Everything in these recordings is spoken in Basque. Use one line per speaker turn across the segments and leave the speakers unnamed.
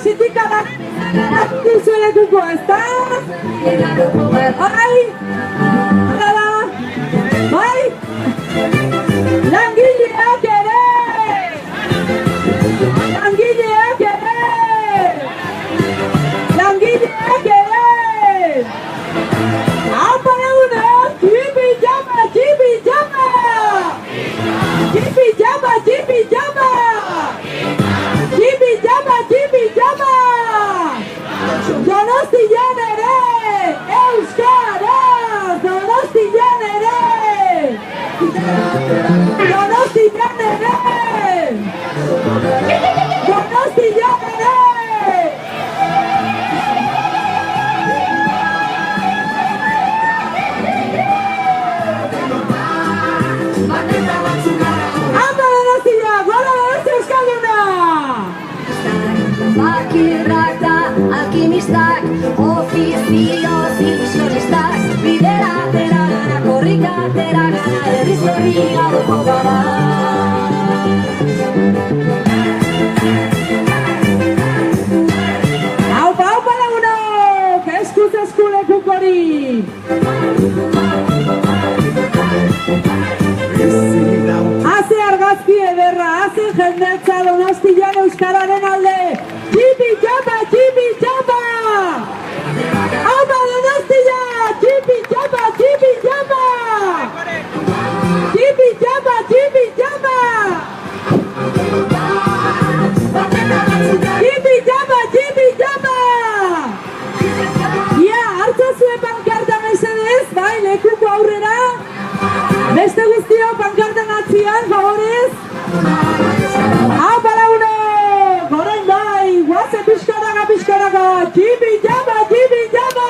sindikalak duzuelekuko, ezta? Bai? Hala? Bai? Langileak ere! Langileak ere! Langileak ere! Apa lagunak! Jipi jama! Jipi jama! Jipi jama! Jipi jama! Jipi jama! Jipi jama! Donostian ere! Euskaraz! Donostian ere! Donostian ere! Donostian ere! Ama Donostia! Gora Donostia Euskalduna!
Bakirrak da alkimistak, ofizio zilizionistak, bidera atera gara, korrika atera gara, herriz herri gauko gara.
Aupa, aupa lagunok! Eskuz eskulekukori! Haze argazki ederra, haze jendetza Donostian euskararen alde! Jipi japa, jipi japa! Aupa Donostia! Jipi japa, jipi japa! Jipi japa, jipi japa! Jipi japa, jipi japa! Ia, hartzazue pankarta mesedez, bai, lekuko aurrera. Beste guztio pankartan atzian, favorez. Aupa lagunok! Orain bai, guazen pixkanaka, pixkanaka! Jipi japa, jipi japa!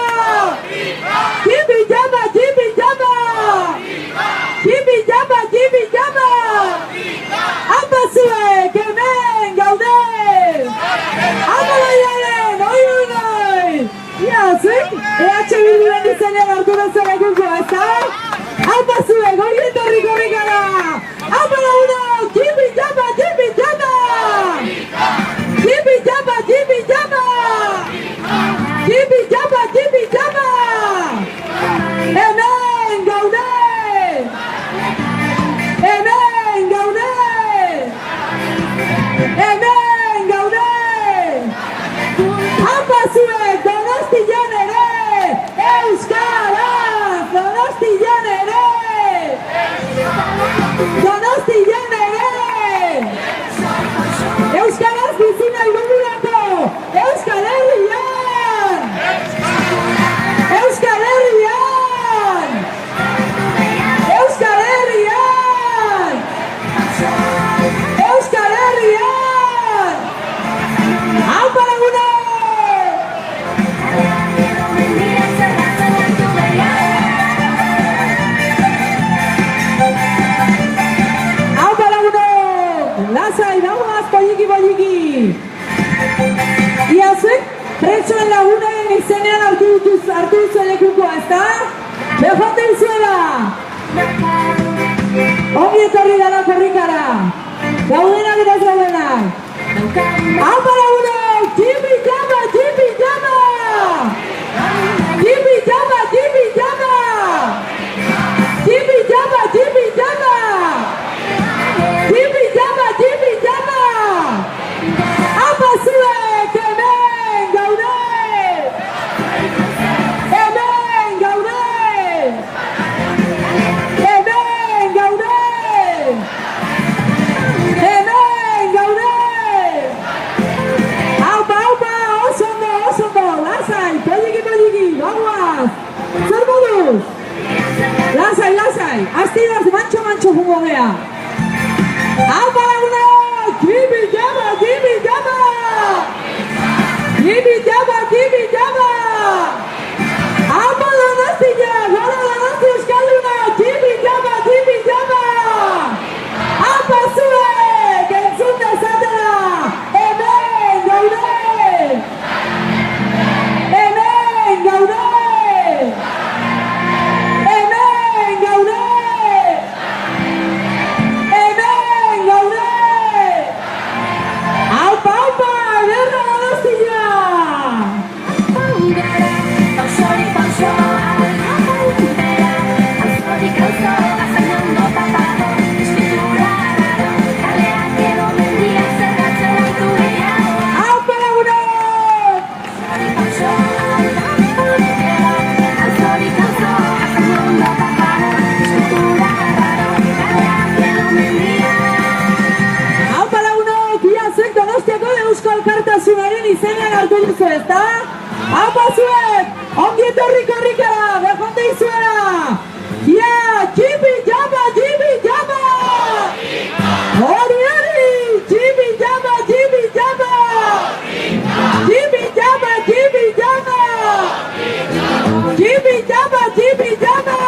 Jipi japa, jipi japa! Jipi japa, jipi japa! Aupa zuek, hemen gaude! Aupa baiaren, oi! Ia, zuek, EH Bilduren izenean hartu dezarekuko, ezta? Aupa zuek, hori etorriko gara! Aupa lagunok! Jipi japa, jipi japa! Jipi japa, jipi japa! Jipi japa, jipi japa! Hemen gaude! Hemen gaude! Hemen gaude! Aupa zuek, Donostian ere! Euskaraz! Donostian ere! Donostian ere! Euskaraz bizi nahi dugulako! Euskal Herrian! Euskal Herrian! Euskal Herrian! Euskal Herrian! Aupa lagunok! Aupa lagunok! Lasai, dagoaz, poliki! Ia zuek, presoen lagunen izenean hartu duzuen lekukoa, ezta? Bejoten zuela! Ongi etorri dara korrikara! Gaudenak eta zaudenak! Aupa lagunok! Jipi japa, jipi japa! Jipi japa, jipi japa! Jipi japa, jipi japa! Jipi japa, jipi japa! Aupa zuek, hemen gaude! Hemen gaude! Hemen gaude! Hemen gaude! Aupa, aupa, oso ondo, lasai, poliki, bagoaz! Zer moduz? Lasai, astidaz, mantxo jungo gea! Aupa lagunok! Jipi japa, jipi japa! Jipi japa, jipi japa! Aupa Donostia! Gora Donostia Euskalduna! Jipi japa, jipi japa! Aupa zuek! Entzun dezatela! Hemen gaude! Hemen gaude! Hemen gaude! Hemen gaude! Aupa, aupa! Ederra Donostia! ezta? Apa zuek, ongi etorri korrikara, bejonde izuela! Yeah, Jibi Jaba, Jibi Jaba! Hori, hori! Jibi Jaba, Jibi Jaba! Jibi Jaba, Jibi Jaba! Jibi Jaba, Jibi Jaba!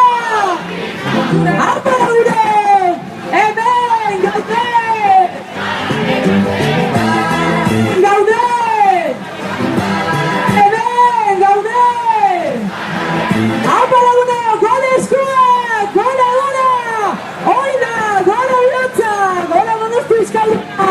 Apa udah? Hemen, gaude! Gaude! Hemen, gaude! Apa laguna, gole eskuak, gole gora! Oida, gora bihotza, gora Donosti Euskalduna!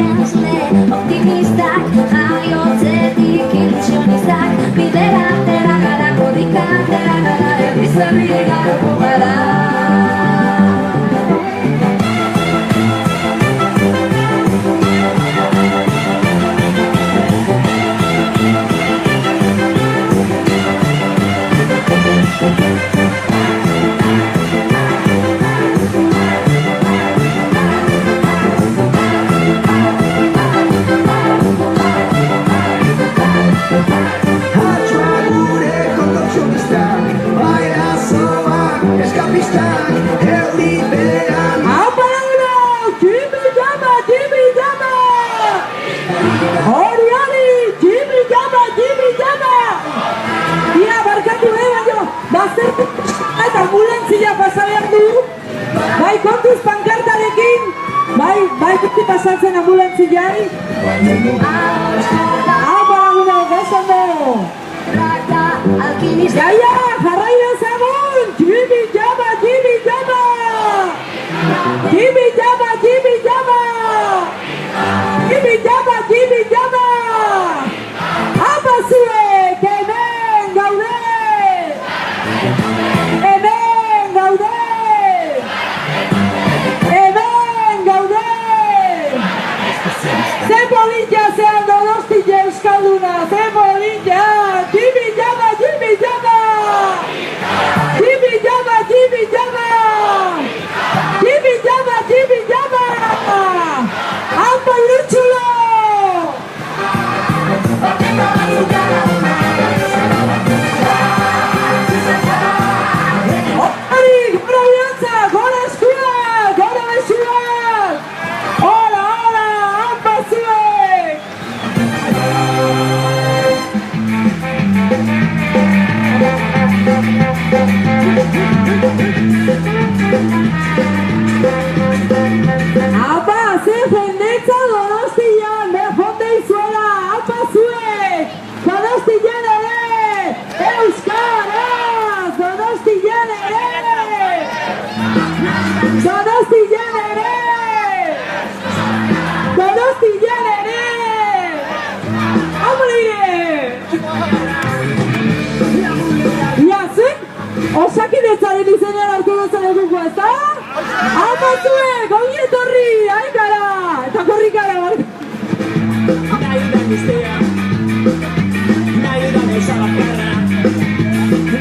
Idazle optimistak, jaiotzetik ilusionistak, bidera atera gara, korrika atera gara, herriz herri igaro gara.
Apa laguna, Jibi Jaba, Jibi Jaba! Hori, hori! Jibi Jaba, Jibi Jaba! Ia, barkatu baino, baztertu eta ambulantzia pasa behar du. Bai, kontuz pankartarekin, bai kuti pasatzen ambulantziai. Apa laguna, gazondo! Jaia, jarrai dezagun! Jibi Jaba, Jibi Jaba! Jibi Jaba, Jibi Jaba! Jibi Jaba, Jibi Jaba! Apa zuek, hemen gaude! Hemen gaude! Hemen gaude! Ze polita zean Donosti Euskalduna, ze polita! Jibi Jaba, Jibi Jaba! Jibi Jaba, Jibi Jaba! Jibi Jaba, Jibi Jaba! Apa irutsulo! Hori, gora bihotza, gora eskuak, gora besuak! Hola, hola, apa zuek! Apa, ze jendetza Donostian, bejonde izuela, apa zuek! Donostian ere! Euskaraz! Donostian ere! Donostian ere! Donostian ere! Amore! Ia, zuek? Osakidetzaren izenean hartu duzen eguko, ezta? Apa zuek, ongi etorri, haikara! Eta korrikara,
Nahi da guztia, nahi da gauza bakarra,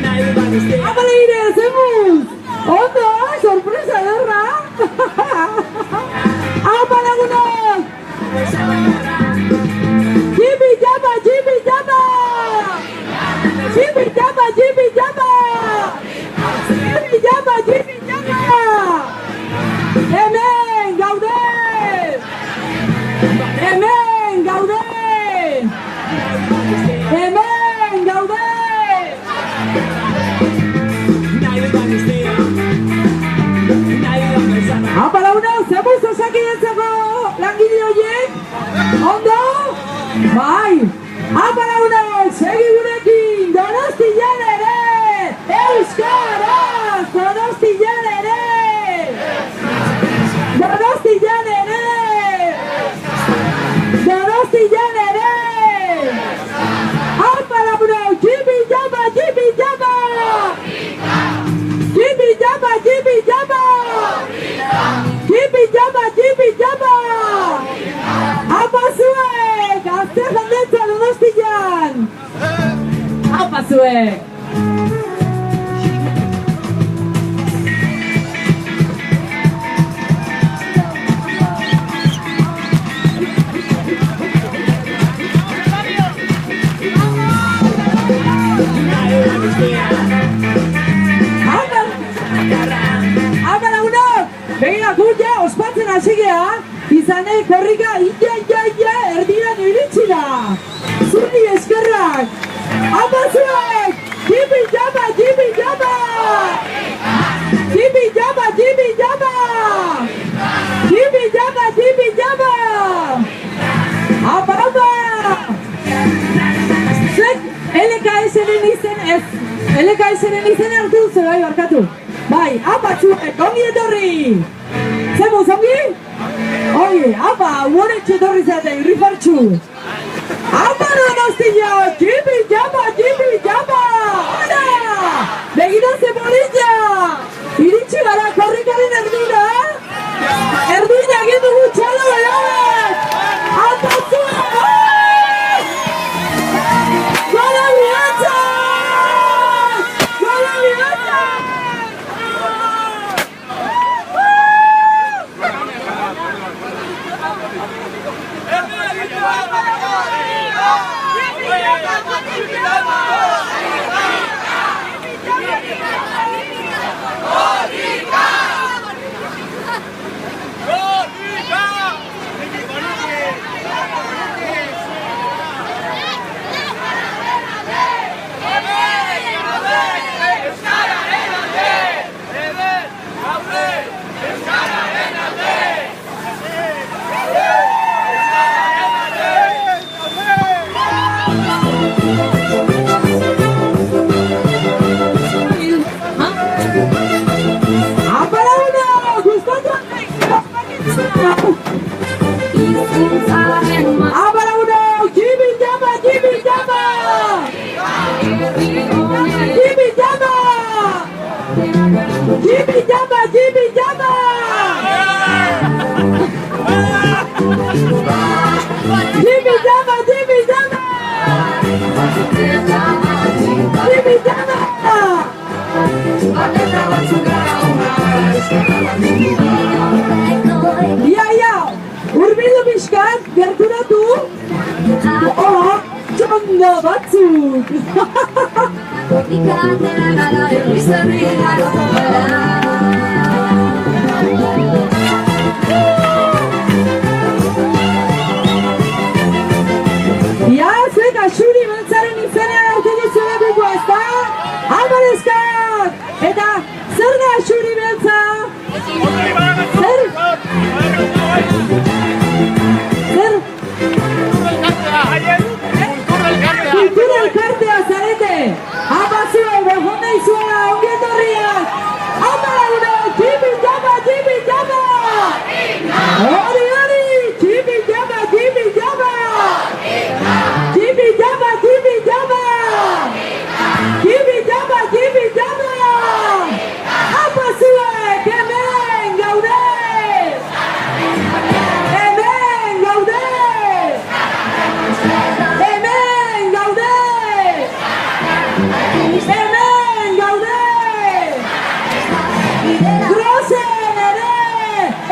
nahi da guztia.
apa leire, zemuz! Ondo, sorpresa ederra! Apa lagunok! Jibi Jaba, Jibi Jaba! Jibi Jaba, Jibi Jaba! Jibi Jaba, Jibi Jaba! Hemen gaude! Hemen gaude! Hemen gaude!
Nahi da guztia, nahi da gauza bakarra.
Apa lagunok, zemuz osakidetzeko langile horiek? Ondo? Bai! Apa lagunok, segi gurekin, Donostian ere! Euskaraz! Donostian ere! Donostian ere! Donostian ere! Apa lagunok, Jibi Jaba, Jibi Jaba! Jibi Jaba, Jibi Jaba! Jibi Jaba, Jibi Jaba! Apa zuek, azte jendetza Donostian! Apa zuek! ja ospatzen hasigea, izanei korrika ia, erdiran iritsi da. Zuri eskerrak. Apa zuek! Jibi jaba! Jibi jaba! Jibi jaba! Jibi jaba! Jibi jaba! Jibi jaba! Apa! Zuek LKS-ren izen ez. LKS-ren izen hartu duzu, bai, barkatu. Bai, apa zuek, ongi etorri! Zemuz, ongi? Ongi, apa, uoretxe etorri zaten, rifartxu. Apa Donostia, Jibi jaba! Jibi jaba! Hora! Begira ze polita! Iritsi gara korrikaren erdura! Erdura egin dugu txalo behar! Apa zuek! Gola bihatzak! Gola bihatzak! Jibi jaba! Jibi jaba! Jibi jaba! Jibi jaba! Jibi jaba! Ia, urbildu pixkat, gerturatu. Txongo batzuk! Ja, zuek Axuri beltzaren izenean hartu duzu lekuko, ezta? Amarezkat! Eta zer da Axuri beltza? Zer? Zer? Kultura elkartea zarete! Apa zuen, behonda izuela, ongi etorriak! Apa laguno, Jibi jaba! Jibi jaba! Hori! Jibi jaba! Jibi jaba! Jibi jaba! Jibi jaba! Jibi jaba! Jibi jaba! Apa zuek, hemen gaude! Hemen gaude! Hemen gaude! Hemen gaude! Grozen ere!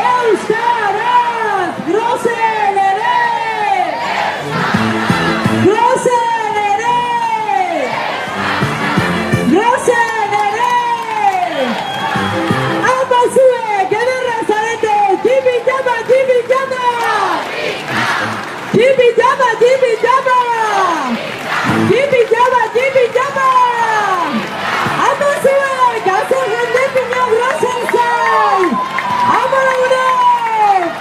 Euskaraz! Grozen ere! Grozen ere! Grozen ere! Apa zuek, ederra zarete! Jibi jaba! Jibi jaba! Jibi jaba! Jibi jaba! Jibi jaba! Jibi jaba! Apa zuek, haze jende pino grozen zai! Apa lagunak!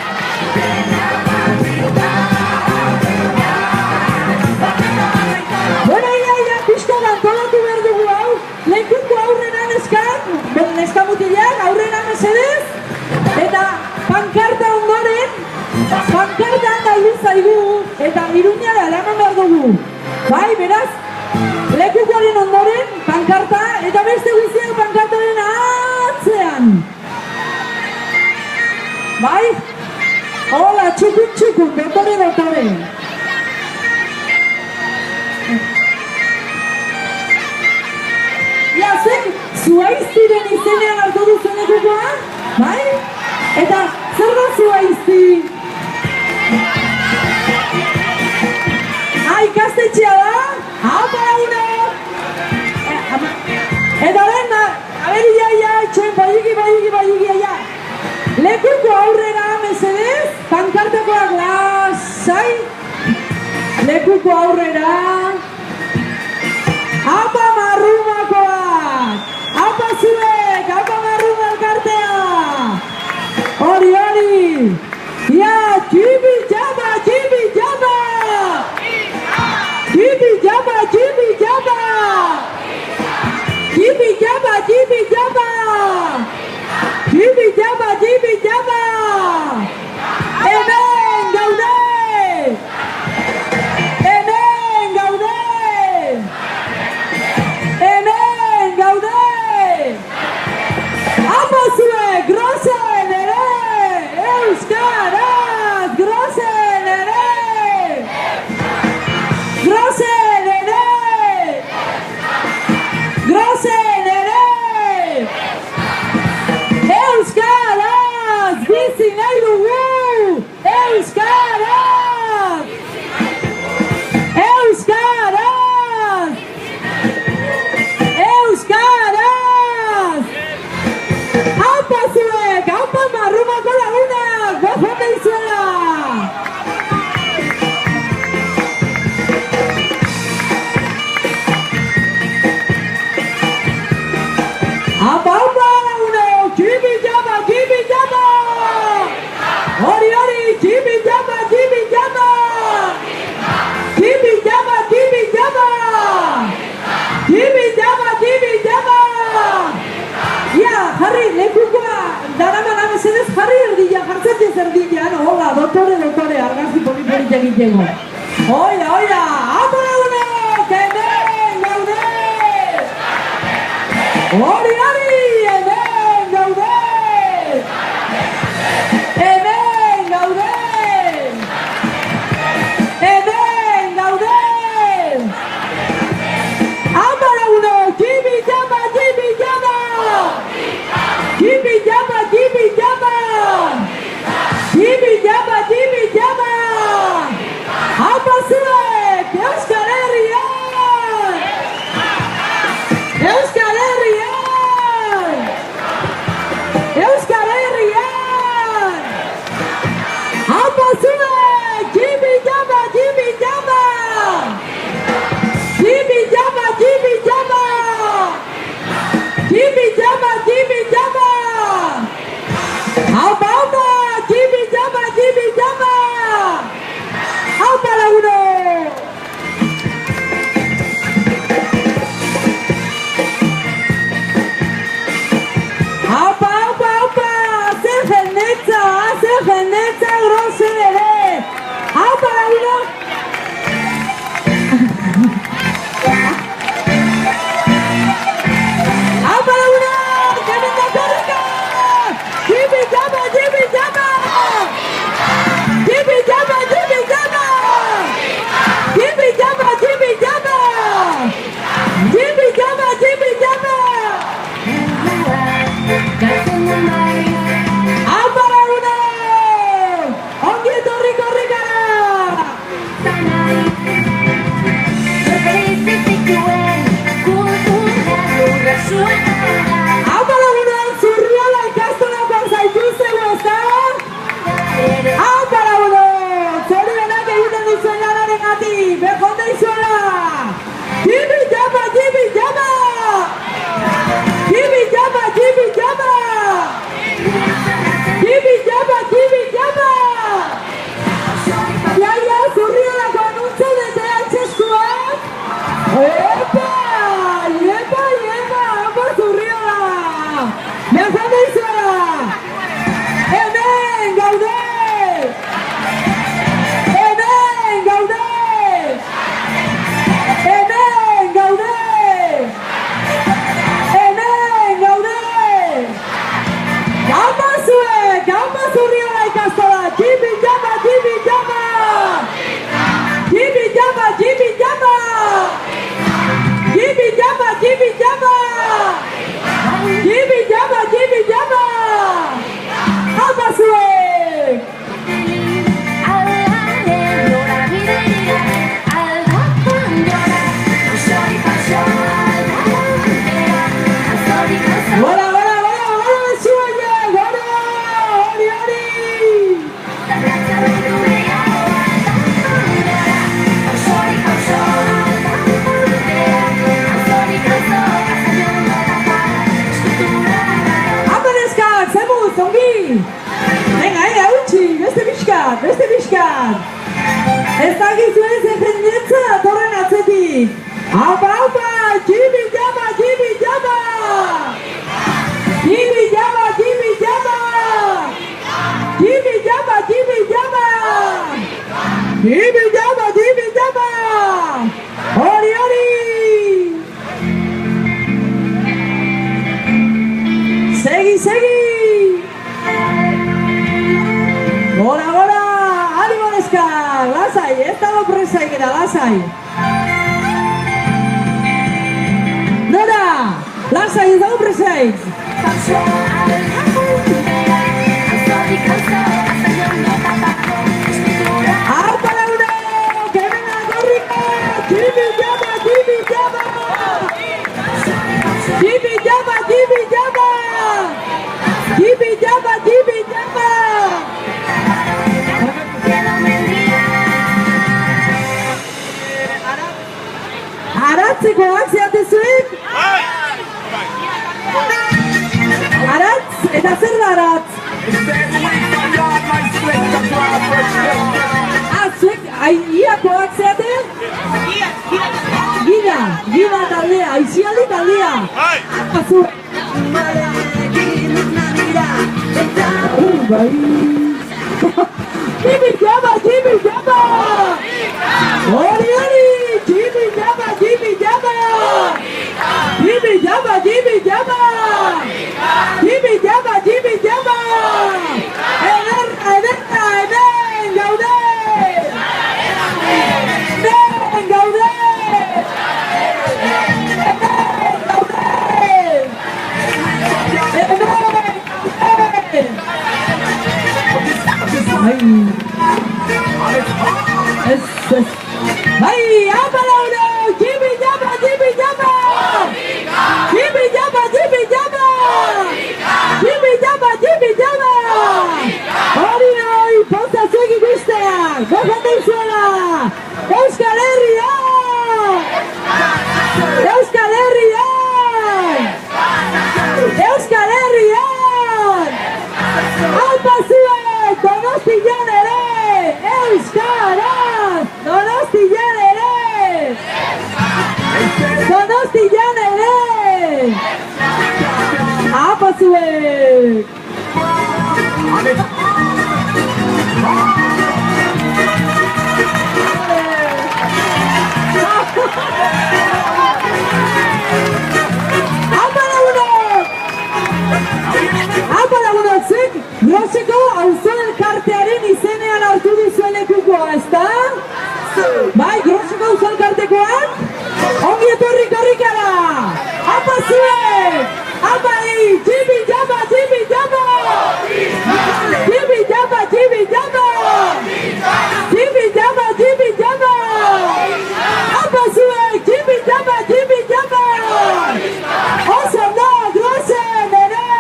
Bueno, ia, pixka antolatu behar dugu hau, lekuko aurrena neskan, neskamutilak aurrena mesedez, eta pankarta ondoren, pankarta galdu zaigu, eta Iruñara eraman behar dugu. Bai, beraz, lekukoaren ondoren, pankarta, eta beste guztiak pankartaren atzean. Bai? Hola, txukun, dotore. Ja, zuek, zuaiztiren izenean hartu duzen lekukoa? Bai? Eta, zer da zuaizti? Ikastetxea da? Apa laguno! Eta lehen, aberi ia, itxoen, bailiki, ia. Lekuko lekuko aurrera. Apa marrumakoak, apa zuek, apa marruma elkartea. Hori, hori. Ia, txibi jaba, txibi jaba. Txibi jaba, txibi jaba. Txibi jaba, txibi jaba. Txibi jaba, txibi jaba. Hemen gaude. Hemen gaude. Hemen gaude. Apa zuek, grosen ere. Euskaraz, grosen ere. Grosen ere. Grosen ere. Euskaraz, bizi nahi dugu. Euskaraz. Euskaraz. Euskaraz. Haupa zuek, haupa marrumako lagunak, gozote izuela. Haupa, haupa lagunok, txibi jaba, txibi jaba. Hori, hori, txibi jaba, txibi jaba. Txibi jaba, txibi jaba. Txibi jaba, txibi jaba. Ia, jarri, lekukoa, daraman amesedez jarri erdila, jartzatzen erdila, no, hola, doktore, argazki poliporik egiteko. Oia, oia, hapa lagunak, hemen gaude! Hori, hori, hemen gaude! Hemen gaude! Hemen gaude! Hapa lagunak, txibi jaba, txibi jaba! Txibi jaba, txibi jaba! Txibi jaba, txibi jaba! Haupa zuek, Euskal Herrian! Euskal Herrian! Euskal Herrian! Haupa zuek, txibi jaba, txibi jaba! Txibi jaba, txibi jaba! Txibi jaba, txibi jaba! Haupa, haupa, txibi jaba, txibi jaba! Haupa laguno! Haupa, haupa, haupa! Zer jendetza grosen ere! Haupa laguno! Haupa laguno! Hemen da korrika! Txibi jaba, txibi Venga, utzi, beste pixkat. Ez dakizu ez jendetza datorren atzetik. Aupa, Jimmy Jama! Jimmy Jama! Hori! Segi! Gora! Animo neska! Lasai, ez dago presaik eta lasai! Nora! Lasai, ez dago presaik! Aupa laguno! Kemena gorrika! Jimmy Jama! Aratzekoak zeatezuek? Aratz? Eta zer da aratz? Zuek, iakoak zeate? Gida taldea, aizialdi taldea. Zuek. Jimmy Jama! Hori! Jimmy Jama! Hemen gaude! Bai, apa launo! Jimmy Jama! Hori, posta zuek ikusteak! Gozaten zuela! Euskal Herria! Aupa zuek! Donostian ere! Euskaraz! Donostian ere! Aupa zuek! Aupa lagunok zuek! Groseko auzo elkartearen izenean hartu duzuen lekukoa, ezta? Bai, Groseko auzo elkartekoan? Ongi etorri korrikara! Aupa zuek! Aupai! Jimmy Jama! Aupa zuek! Jimmy Jama! Oso da, grosen ere!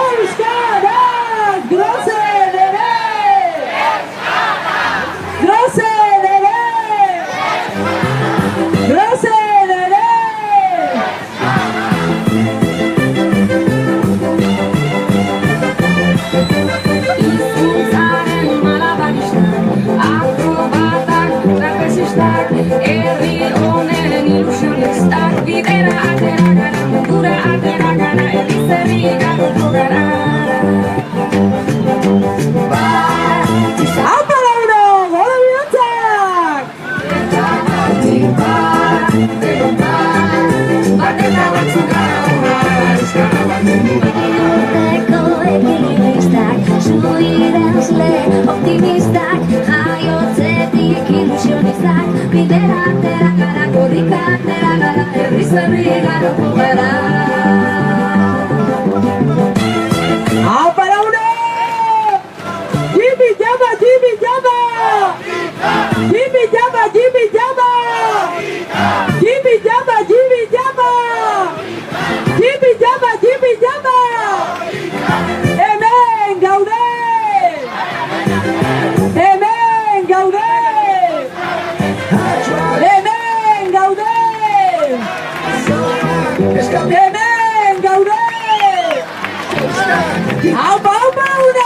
Euskaraz! Grosen ere!
Izkuntzaren malabaristak, akrobatak, trapezistak, herri honen ilusionistak, bidera atera gara, mundura atera gara, herri garoko gara.
Aupa laguno, gora bihotzak!
Bateta batzuk gara hona, euskara batzuko ekilibristak, zuidazle optimistak, jaiotzetik ilusionistak, bidera atera gara, korrika atera gara, herriz herri garoko gara.
Aupa laguno! Jimmy Jama! Hemen gaude! Aupa, una!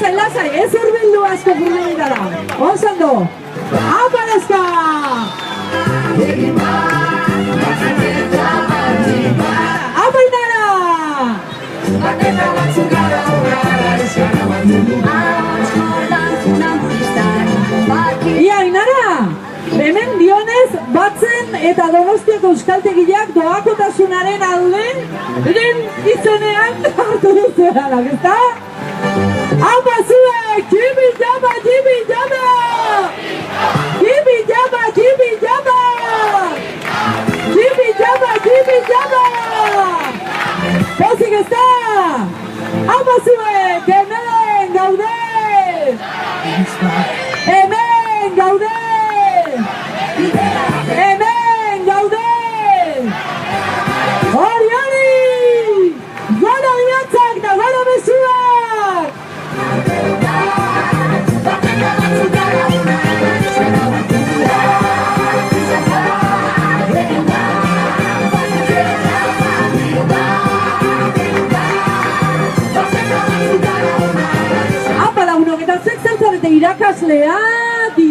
lasai, lasai, ez urbildu asko furgonetara. Ondo. Aparezka! Apainara! Ia, Ainara! Hemen dionez, batzen eta Donostiako euskaltegiak doakotasunaren alde izenean hartu duzuela, ezta? Apa zuek! Jibi jaba, jibi jaba! Jibi jaba, jibi jaba! Jibi jaba, jibi jaba! Pozik ezta! Apa zuek! Hemen gaude! Hemen gaude! Hemen gaude! Hori, hori! Gora bilatzak da gora mezuak! Apa lagunok, eta zek zeltzarete irakasleak, bi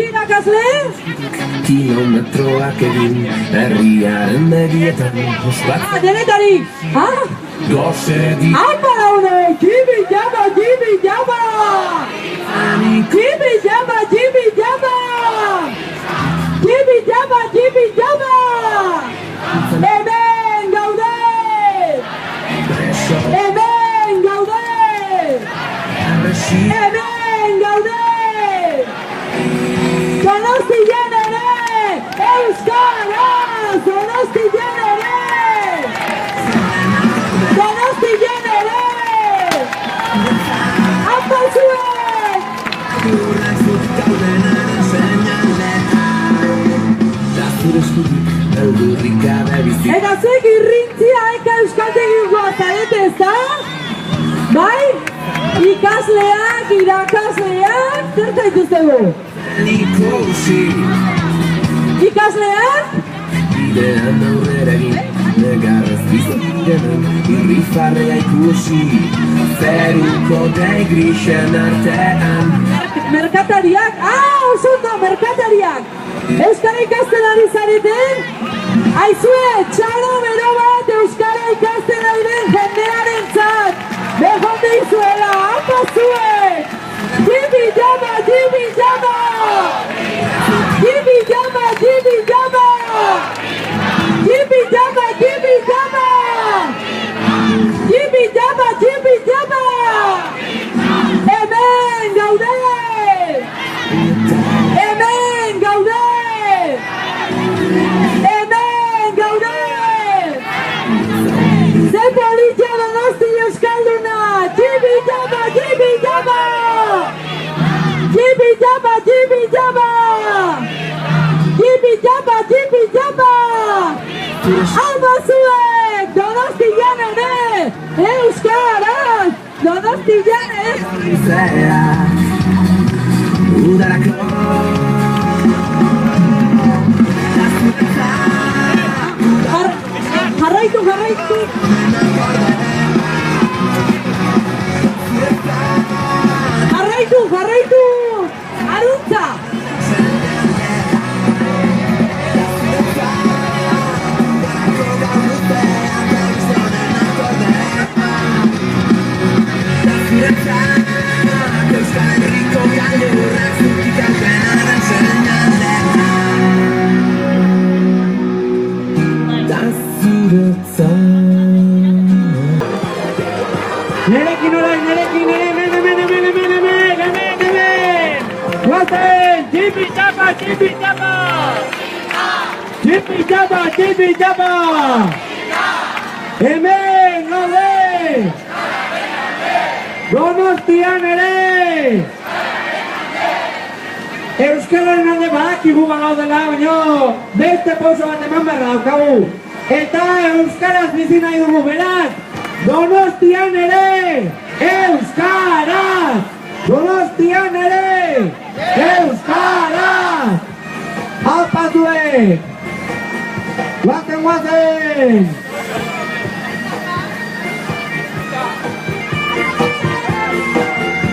irakasle?
Kilometroak egin herriaren begietan ospatzen
Denetarik!
gozedi
Apa lagunok, jibi jaba, jibi jaba! Jibi jaba, jibi jaba! Jibi jaba, jibi jaba! Hemen gaude! Hemen gaude! Hemen gaude! Donostian ere! Euskaraz! Donostian ere! Donostian ere! Apa zuek! Eta zuek irrintzia eka euskaltegikoa zarete, ezta? Bai? Ikasleak, irakasleak, zer zaituztegu? Ikasleak?
Bidean aurrera egin negarrez bizitzen irrifarrea ikusi zeruko dei grisen artean
Merkatariak? Osondo, merkatariak! Euskara ikasten ari zareten? Aizue, txalo bero bat Euskara ikasten ari den jendearen zat! Behon deizuela, apa zuek! Jibi jaba, jibi jaba! Jibi jaba, jibi jaba! Jibi jaba, jibi jaba! Jibi jaba, jibi jaba! Hemen gaude! Hemen gaude! Hemen gaude! Ze politia Donosti euskalduna! Jibi jaba, jibi jaba! Jibi jaba, jibi jaba! Jibi jaba, jibi jaba! Alba zuek! Donostian ere! Euskaraz! Donostian ere!
zera udarako
Jarraitu, jarraitu! Jarraitu, jarraitu! Aruntza!
Euskal Herriko gailurrak zutik alpenaren da zuretzat
Nerekin orain, nerekin, hemen! Guazen! Jibi jaba, jibi jaba! Jibi jaba, jibi jaba! Hemen, gaude! Donostian ere! Euskararen alde badakigu bagaudela, baina beste pauso bat eman behar daukagu. Eta euskaraz bizi nahi dugu, beraz! Donostian ere! Euskaraz! Donostian ere! Euskaraz! Alpatuek! Guazen, guazen!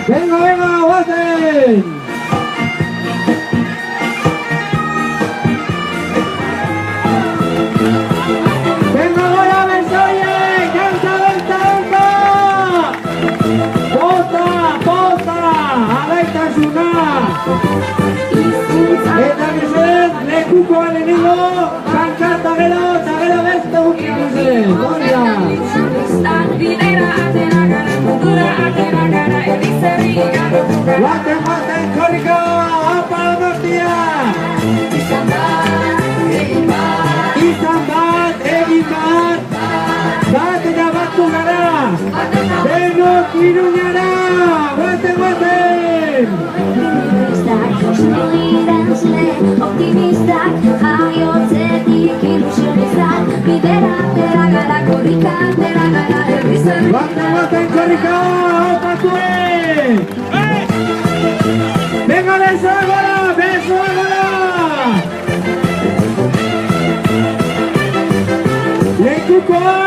Venga, venga, guazen! Venga, gora, besoie! Kanta, benta, benta! Poza, poza! Alaitasuna! Eta mesedez, lekuko lehenengo, pankarta gero, eta gero beste gukik mesedez. Hori da! Guazen, guazen, korrika! Apa Donostia! Izan bat, egin bat! Bat eta batzu gara! Denok Iruñara! Guazen, guazen!
Optimistak, jaiotzetik ilusionistak, bidera atera gara, korrika atera gara, herriz herri.
Guazen, korrika! Opa zuen! Venga, besoa gora! Besoa gora! Lekukoa!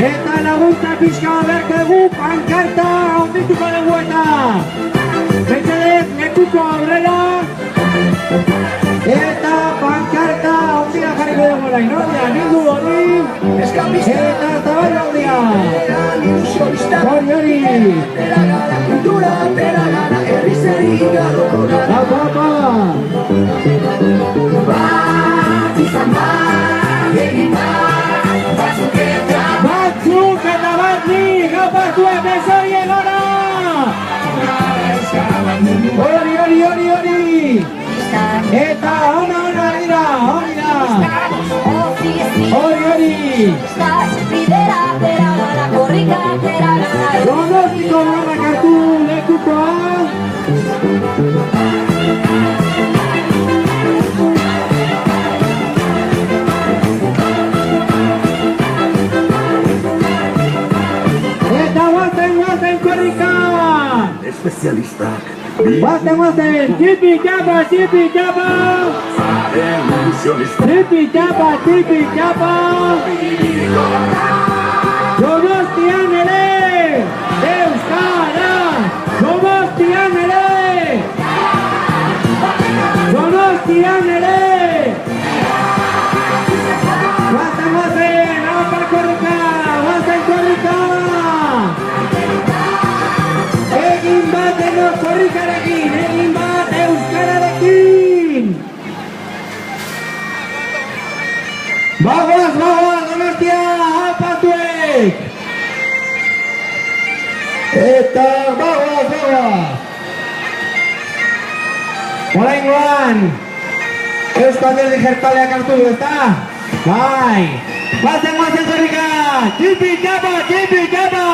Eta laguntza pixka berko dugu, pankarta ondituko dugu eta! Mesedez, lekuko aurrera! Eta pankarta ondira jarriko dugu orain, ordea, nindu hori! Eta zabal ordea! Hori! Apa! Batzuk eta bat nik, apazue besoie gora! Hori! Eta ona dira, hori da! Hori!
Bidera atera gara, korrika atera gara.
Donostiko garrak hartu lekukoa! Eta guazen korrika!
Espezialistak
Guazen! Tipi txapa! Tipi txapa! Donostian ere! Euskara! Donostian ere! Guazen! Apa korrika! Guazen korrika! Egin bat denok korrikarekin! Egin bat euskararekin! Bagoaz, Donostia! Apatuek! Eta bagoaz! Oraingoan! Eusko Alderdi Jeltzaleak hartu du, ezta? Bai! Guazen korrika! Tipi txapa! Tipi txapa!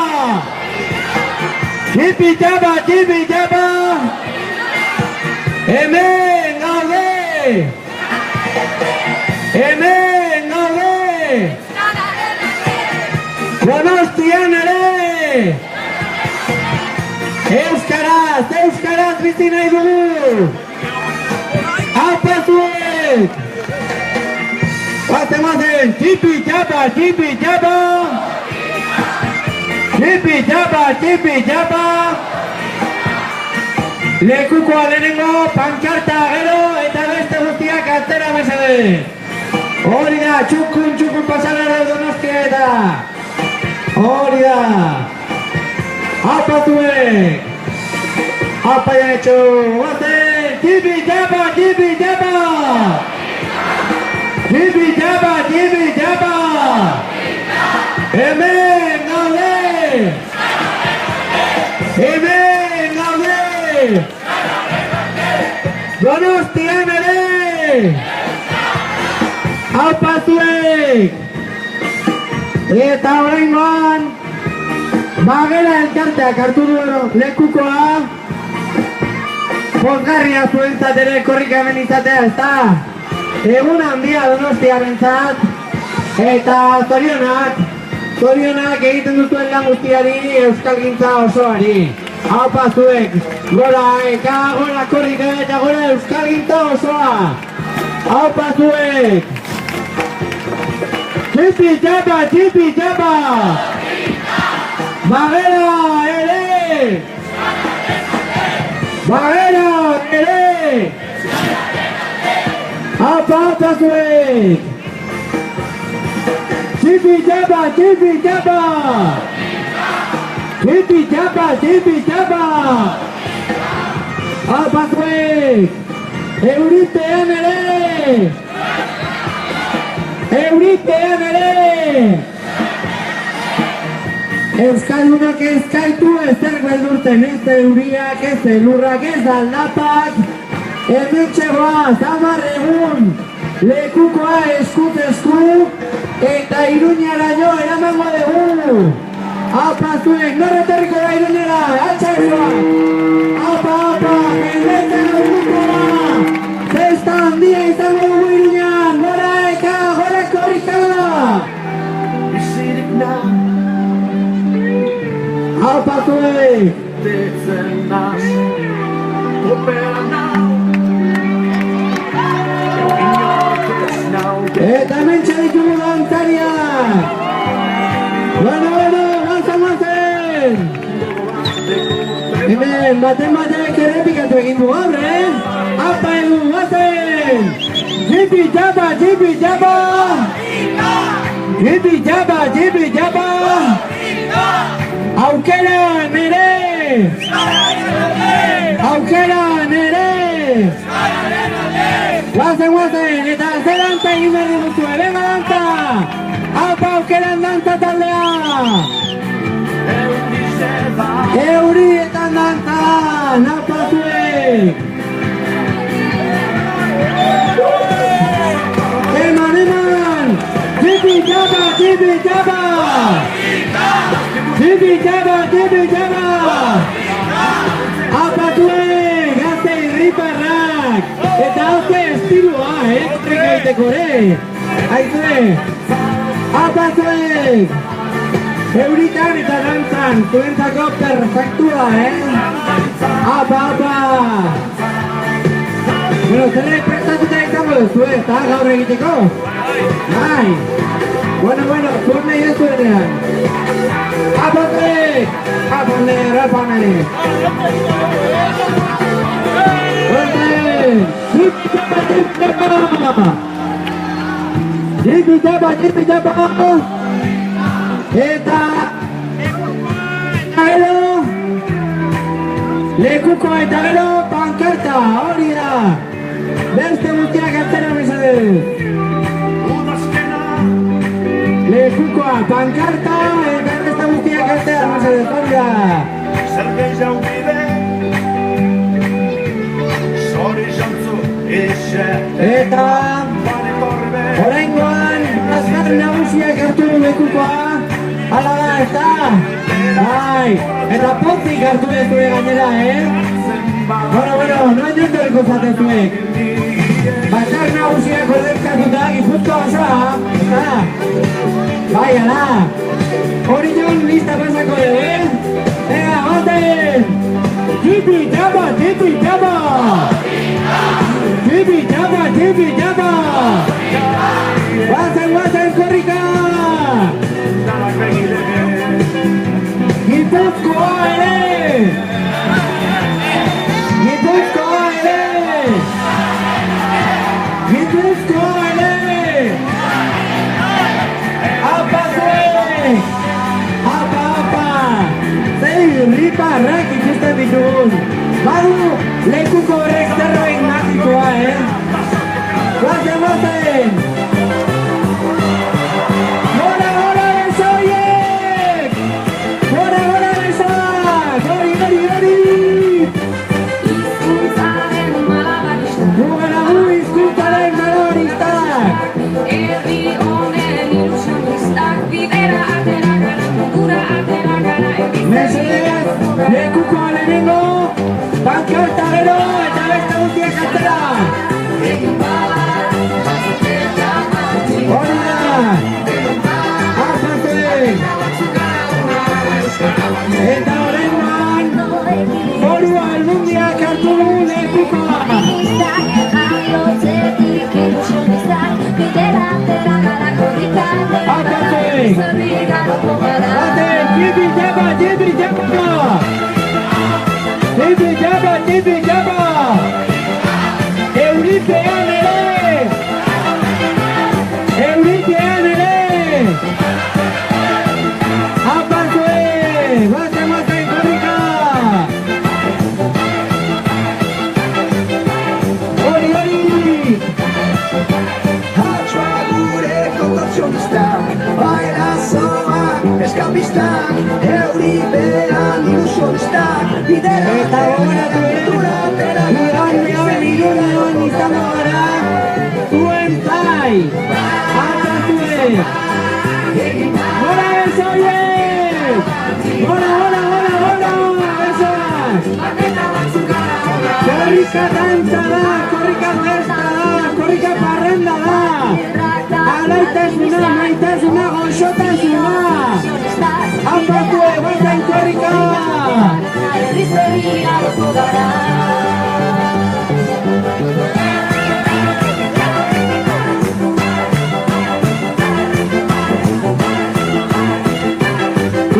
Hemen gaude! Donostian ere! Euskaraz bizi nahi dugu! Apazuek! Guazen! Tipi txapa! Lekukoa lehenengo, pankarta gero eta beste guztiak atzera mesedez. Hori da, txukun pasanara Donostia eta. Hori da. Apatuek. Apa janetxo. Guazen, tipi txapa. Hemen gaude. Donostian ere! Apatuek! Eta oraingoan Bagera elkarteak hartu du lekukoa pozgarria zuentzat ere korrika hemen izatea, ezta? Egun handia Donostiarentzat eta zorionak egiten duzuen lan guztiari euskalgintza osoari. Haupa zuek, gora eka, gora korrika eta gora euskalgintza osoa. Haupa zuek! Txipi txapa! Bagera ere! Bagera ere! Apa zuek! Txipi txapa, txipi txapa! Txipi txapa, txipi txapa! Apa zuek! Euritean ere! Euritean ere! Euskaldunok ez gaitu ezer beldurtzen, ez euriak, ez elurrak, ez aldapak. Hementxegoa, zamar egun, lekukoa eskut esku, eta Iruñara jo eramango dugu. Apa zuek, norretorriko da Iruñara, atxaizua! Apa, jendetzen ordukoa! Zesta handia izango dugu Iruñan, gora eka, gora korrika!
Bizirik nahi
Apa zuek!
Detzen naz Opera nau Inork ez nau
Eta hementxe ditugu dantzariak! Bueno, gazen! Hemen, batek errepikatu egin du gaur, Apa egun, gazen! Txipi txapa, txipi txapa! Txipi txapa, txipi txapa! Aukera nere! Aukera nere! Guazen, eta zer dantza egin berri duzu, venga dantza! Apa aukeran dantza taldea! Eurietan dantzan, apa zuek! Eman! Txipi txapa, txipi txapa! Txipi txapa! Apa zuek, gazte irriparrak! Eta hauze estilua, trika egiteko ere! Aizue! Apa zuek! Euritan eta dantzan, zuentzako perfektua, Apa! Bueno, zer prestatuta izango duzu, eta gaur egiteko? Bai! Bueno, zuen nahi ez zuenean! Apa zuek! Apa nere! Txipi txapa! Eta gero lekuko eta gero pankarta, hori da! Beste guztiak atzera mesedez! Lekukoa pankarta eta beste guztiak atzera mesedez, hori da!
Zerbait jaubide Zori jantzu
Eta oraingoan azkar nagusiak hartu du lekukoa. Hala da, ez da? Bai, eta pozik hartu dezue gainera, Bueno, noen jontoreko zaten zuek. Batzar nagusiak ordezkatuta Gipuzkoa osoa, eta? Bai, ala. Hori joan lista pasako dugu, Ega, baten! Txipi txapa! Txipi txapa! Guazen, korrika! Gipuzkoa ere! Apa zuek! Apa! Zei riparrak ikusten ditugun! Badu lekuko horrek zerbait magikoa, Guazen! Gora besoiek! Gora besoak! Hori! Tipi jaba! Euripean ere! Apazue! Guazen korrika! Hori!
Hatxoa gure kontortzionistak, bairazoak, eskapistak, euripean ilusionistak, bidera
Eta gogoratu ere, Iruñean izango gara, zuen zai! Apazue! Gora ez horiek! Gora! Eso! Korrika dantza da, korrika festa da, korrika parranda da! Alaitasuna, maitasuna, goxotasuna! Apazue, guazen korrika!
Herriz herri igoko gara.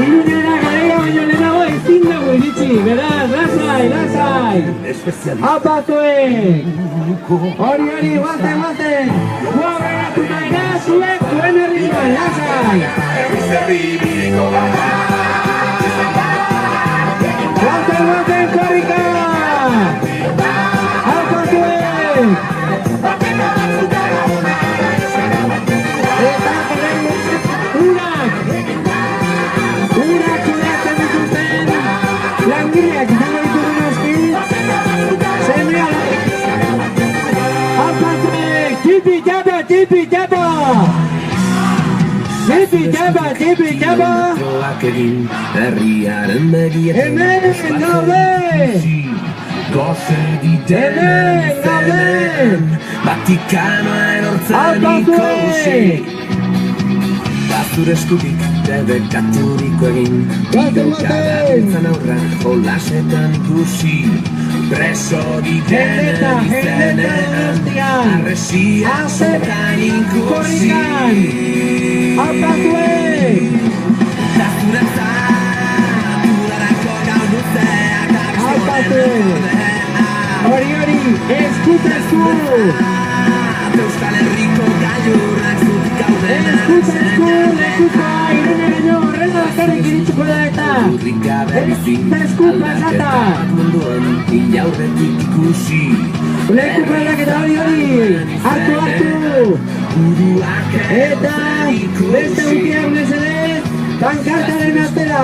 Ilunera garaia baino lehenago ezin dago iritsi, beraz, lasai! Apazue! Hori, guazen! Guaberatuta ere, zuek zuen herrikoan, lasai! Guazen korrika! Apazue! Eta urak kudeatzen dituzten langileak izango ditugu noski, semealak. Apazue! Tipi jaba!
Herriaren begietan
Hemen gaude!
Goze ditenen Vatikanoa erortzen ikusi Zure eskutik debekaturiko egin Gabiltzan aurra jolasetan ikusi Preso ditenen izenean Arresia zotan ikusi
Apazue! Hori, eskutasku!
Euskal Herriko gailurrak zutik gauden
Eskutasku, Iruneraino horrela bakarrik iritsiko da eta Eskutasku pasata!
munduan inaurretik ikusi
Leku aldaketa hori! Hartu! Eta beste gutiak mesedez, pankartaren atera!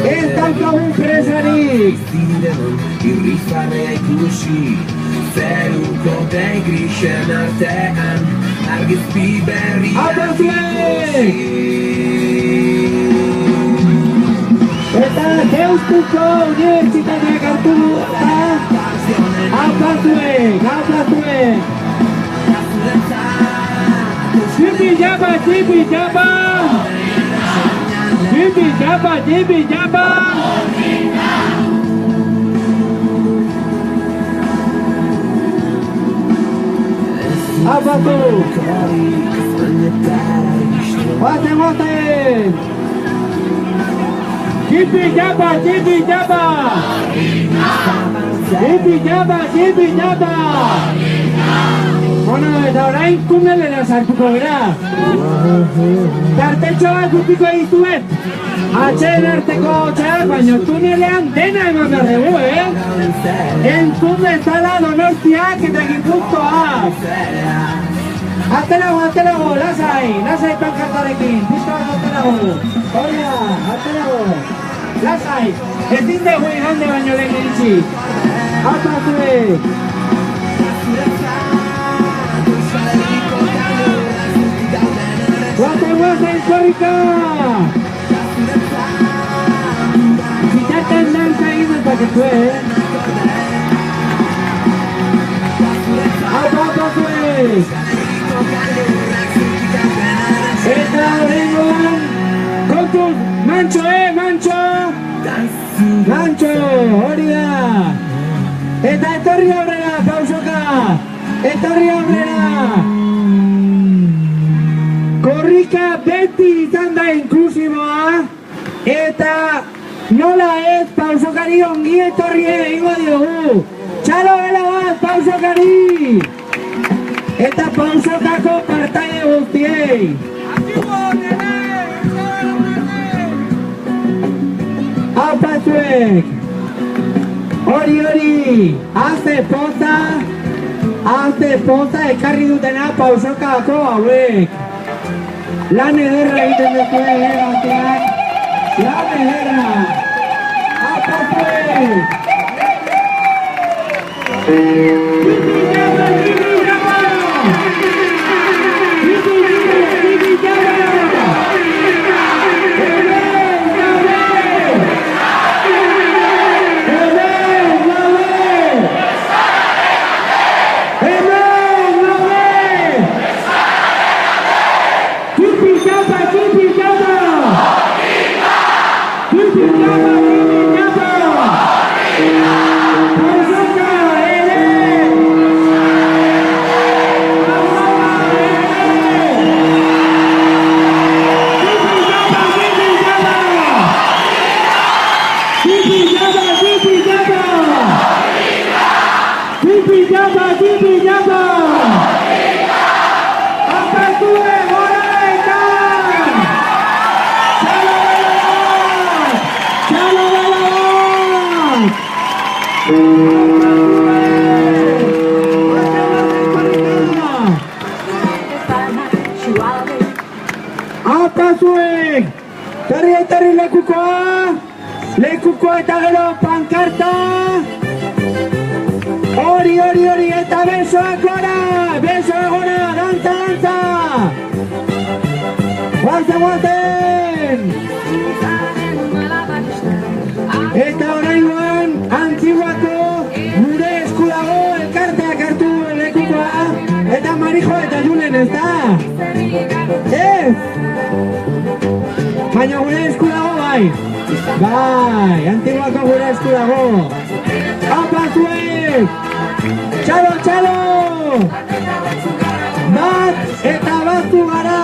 Ez daukagun presarik!
Irrifarrea ikusi Zeruko dei grisen artean Argizpi berriak
Apazue! Eta Deustuko Unibertsitateak hartu du Apazue! Tipi jaba! Apatu! Guazen! Tipi jaba! Bueno, eta orain tunelera sartuko gara. Tartetxo bat gutiko dizuet. Atxeen arteko txar, baina tunelean dena eman behar dugu, Entzun bezala Donostiak eta Gipuzkoak. Aterago, lasai pankartarekin. Pizka bat aterago. Hori da, aterago. Lasai, ezin dugu igande baino lehen iritsi. Apazue! Guazen korrika! Zitaten dantza egin dezakezu, Apazue! Eta horrengoan, kontuz, mantxo! Hori da! Eta etorri aurrera, pausoka! Korrika beti izan da inklusiboa eta nola ez pausokari ongi etorri egingo diogu. Txalo bela bat pausokari! Eta pausokako partaide guztiei. Aupa zuek! Hori, haze poza ekarri dutena pausokako hauek. Lan ederra egiten duzue batean, lan ederra. Aupa zuek! Apasuek! Terri lekukoa eta gero pankarta! Hori eta besoak gora, dantza! Guazen! Eta oraingoan, Antiguako gure esku dago elkarteak hartu lekukoa, eta Marijo eta Julen, ez da? Ez! Baina gure esku dago bai! Bai, Antiguako gure esku dago! Aupa zuek! Txalo! Bat eta batzu gara!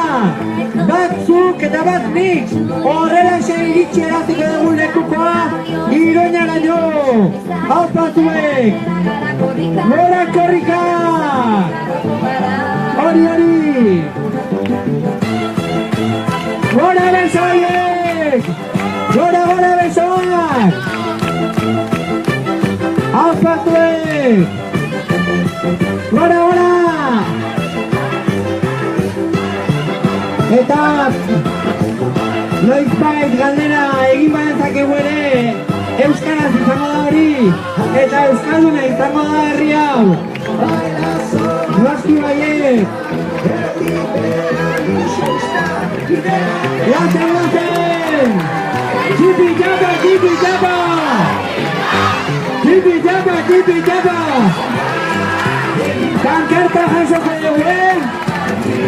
Batzuk eta bat nik! Horrela iritsi eraziko dugu lekukoa Iroñaraino! Aupa zuek! Gora korrika! Hori! Gora besoiek! Gora besoak! Aupa zuek! Gora! Eta noizbait galdera egin badezakegu ere euskaraz izango da hori eta euskalduna izango da herri hau. Noski baiet! Laten! Jipi japa! Pankarta jasoko dugu,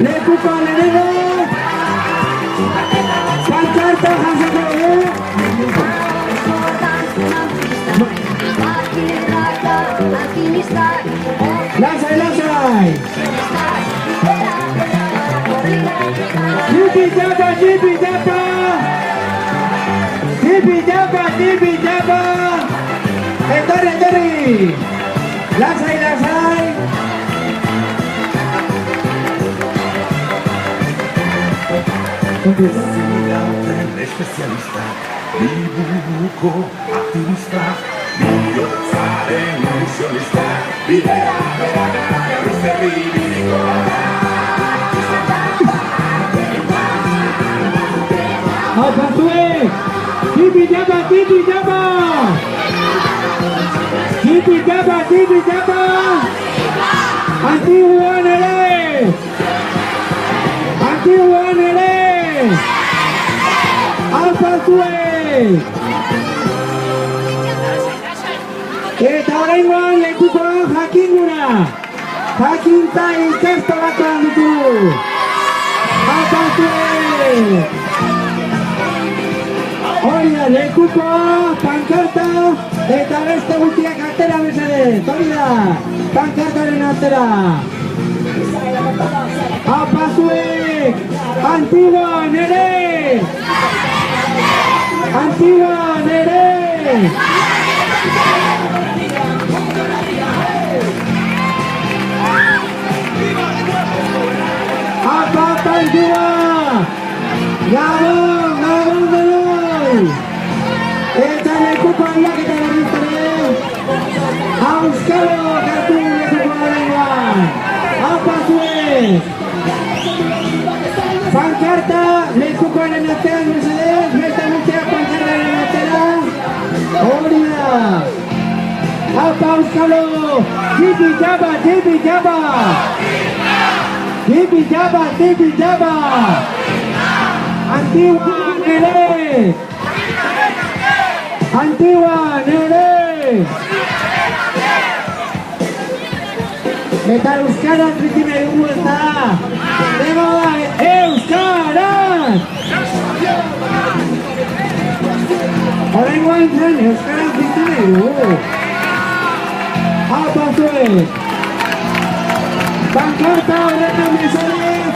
lekuko lehenengo! Pankarta jasoko dugu! Lasai! Jipi japa! Etorri! Lasai!
Zidauten espezialista, biburuko aktivista, bihotzaren ilusionista, bidea herri biriko
Aupa zuek! Jipi japa! Antiguan ere! Aupa zuek! Eta oraingoan lekukoan jakingura! Jakintza ikasto bakoan ditugu! Aupa zuek! Hori da, lekukoa, pankarta, eta beste guztiak atera mesedez, hori da, pankartaren atera. Aupa zuek, Antiguan ere! Antiguan ere! Apa Antigua! Gabon, Gabon denoi! Eta lekuko aiaketa berriz ere! Auskalo kartu lekuko arengoan! Apa zuek! Pankarta lekukoaren artean mesedez, beste guztiak pankartaren artean! Hori da! Apa Auskalo! Tipi jaba, tipi jaba! Tipi jaba, tipi jaba! Antiguan ere! Antiguan ere! Eta euskaraz bizi nahi dugu ez da! Demo da, euskaraz! Horrengoan zen, euskaraz bizi nahi dugu! Apa zuek! Pankarta horretan mesedez!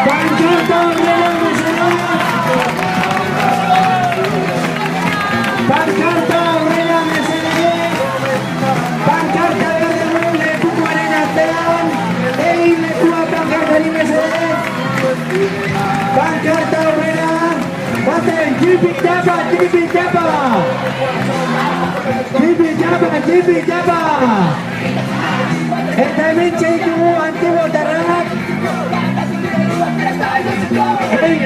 Pankarta horretan mesedez! Pankarta horretan mesedez! Pankarta berdegun lekukoaren artean! Egin lekua pankartari mesedez! Pankarta horretan! Baten, jipi japa, jipi japa! Jipi japa, jipi japa! Eta hemen txeitugu antiguotarrak!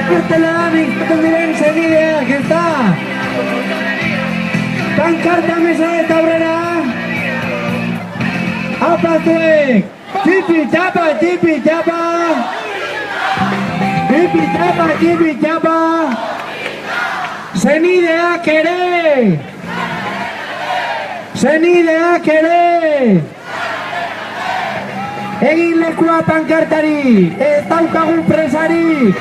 Kartela minkatzen diren segideak, ez da? Pankarta mesedez aurrera! Apa zuek! Jipi japa, jipi japa! Jipi japa, jipi japa! Senideak ere! Senideak ere! Egin lekua pankartari! Ez daukagun presarik!